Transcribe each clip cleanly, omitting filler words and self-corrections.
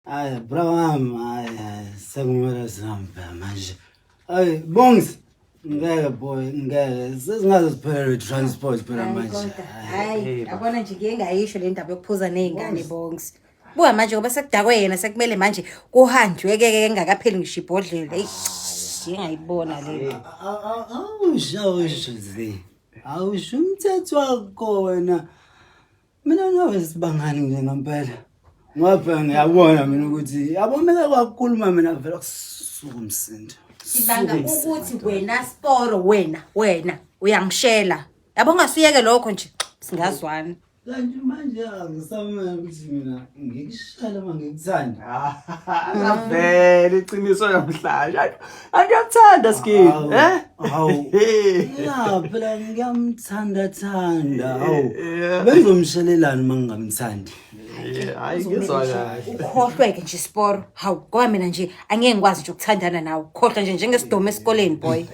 Ay brawam ay sekumele sihambe manje. Ay bongs ngeke boy ngeke sesingaze siphele transport phela manje. Hayi yabona nje ngeke ngayisho le ndaba yokuphuza nezingane bongs. Buka manje ngoba sekudakwe yena sekumele manje kuhanjwe ke engakapheli ngisho ibhodlela. Hey ngiyayibona le. Awusho zi. Awusho umthetho wakho wena. Mina nawe sibangani ngempela. Ngoba ngiyabona mina ukuthi yabomela kwakhuluma mina vele kusuka umsindo. Sibanga ukuthi wena Sporo wena uyangishela. Yabo ngasiyeke lokho nje singazwana. Kanti manje angisamela ukuthi mina ngikushala mangikuthanda. Vele iqiniso namhlanje. Angiyakuthanda skini, Hawu. Ya phela ngiyamthanda. Hawu. Benzomshelelani mangingamthandi? Hayi ngizwa kahle. Ukhohlweke nje Sporo. Hawu ngoba mina nje angeke ngikwazi nje ukuthandana nawe. Khohlwa nje njengesidomo esikoleni boy.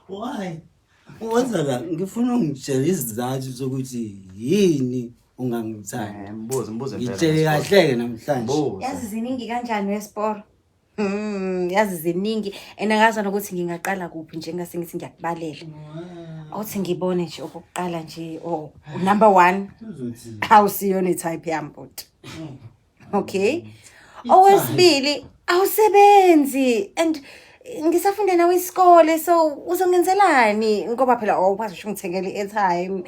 Why? Wenzala ngifuna ungitshela isizathu sokuthi yini ungangithandi. Mbuzo impela. Ngitshele kahle namhlanje. Yazi ziningi kanjani weSporo? Yazi ziningi enakaza nokuthi ngingaqala kuphi nje ngase ngithi ngiyakubalela. Awuthi ngibone nje okokuqala nje number 1 awusiyona type yami but. Okay. Owesibili awusebenzi and ngisafunda nawe isikole so uzongenzelani ngoba phela awukwazi ukungithengela i-airtime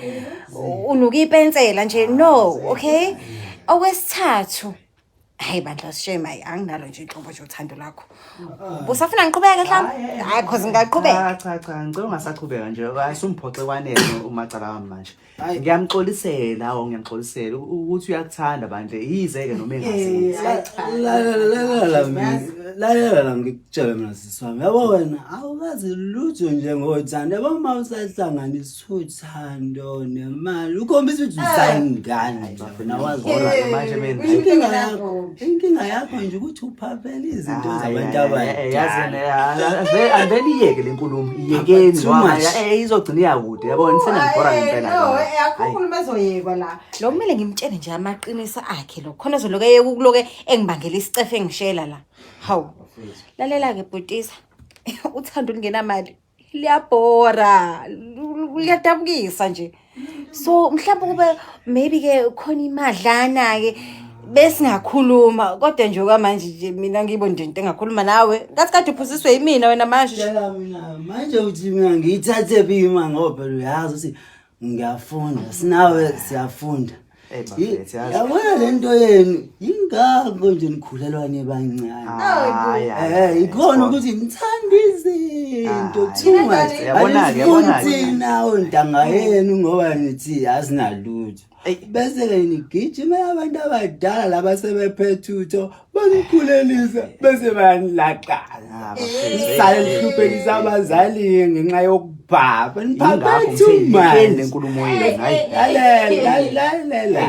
unuka ipensela nje no okay okwesithathu hayi bandla sishema anginalo nje inhlobo nje uthando lakho usafuna ngiqhubeke mhlawumbe hayi cause ngaqhubeka cha ngicela ungasaqhubeka nje ayisumphoxe kwanele umacala wami manje ngiyamxolisela ukuthi uyakuthanda bandle yizeke noma engasenzi lalela ngikutshela mina siswami yabo wena awukazi lutho nje ngothando yabo uma usahlanganisa uthando nemali ukhombisa ukuthi usayingane bafuna wazi manje mina inkinga yakho nje ukuthi uphaphela izinto zabantu abadala yazi andeniyeke lenkulumo iyekeni ngoba izogcina iyakude yabona senangibhora ngempela akukhuluma ezoyekwa la lo kumele ngimtshele nje amaqiniso akhe lo khona zoloke yekuloke engibangela isicefe engishela la hawu lalela ke bhutisa uthando lingenamali liyabhora liyadabukisa nje so mhlawumbe kube maybe ke khona imadlana ke bese ngakhuluma kodwa nje okwamanje nje mina ngibona nje into engakhuluma nawe ngathi kade uphusiswe yimina wena manje mina manje uthi mina ngiyithathe bima ngoba phela uyazi ukuthi ngiyafunda sinawe siyafunda yabona lento yenu ingakho nje nikhulelwane bancane ikhona ukuthi ngithanda izinto too much yabona nawe ntanga yenu ngoba nithi asinalutho bese ke nigijima abantu abadala laba sebephethe utho banikhulelisa bese bayanilaqala isale lihluphelisa abazali ngenxa yokubhabha niphathe too much lenkulumo yenu hayi lalela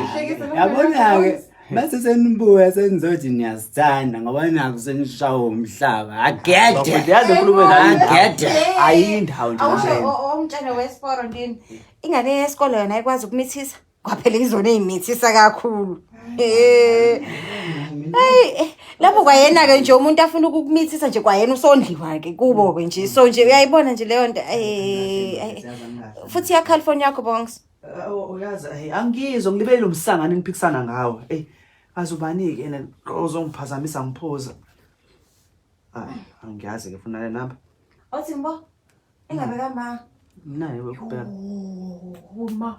yabona ke bese senibuya senizothi niyasithanda ngoba naku senishawo umhlaba agede yazi lenkulumo agede ayindawo nje umtshana weSporo ndini ingane yesikole yona ayikwazi ukumithisa kwaphela izona ezimithisa kakhulu hey lapho kwayena ke nje umuntu afuna ukukumithisa nje kwayena usondliwa ke kubo ke nje so nje uyayibona nje leyo nto futhi ya California yakho bongs uyazi angizwe ngilibele umsangane niphikisana ngawo azubani ke yena ozongiphazamisa ngiphoza angiyazi ke funa le number othimbo engabeka ma naye ukubheka uma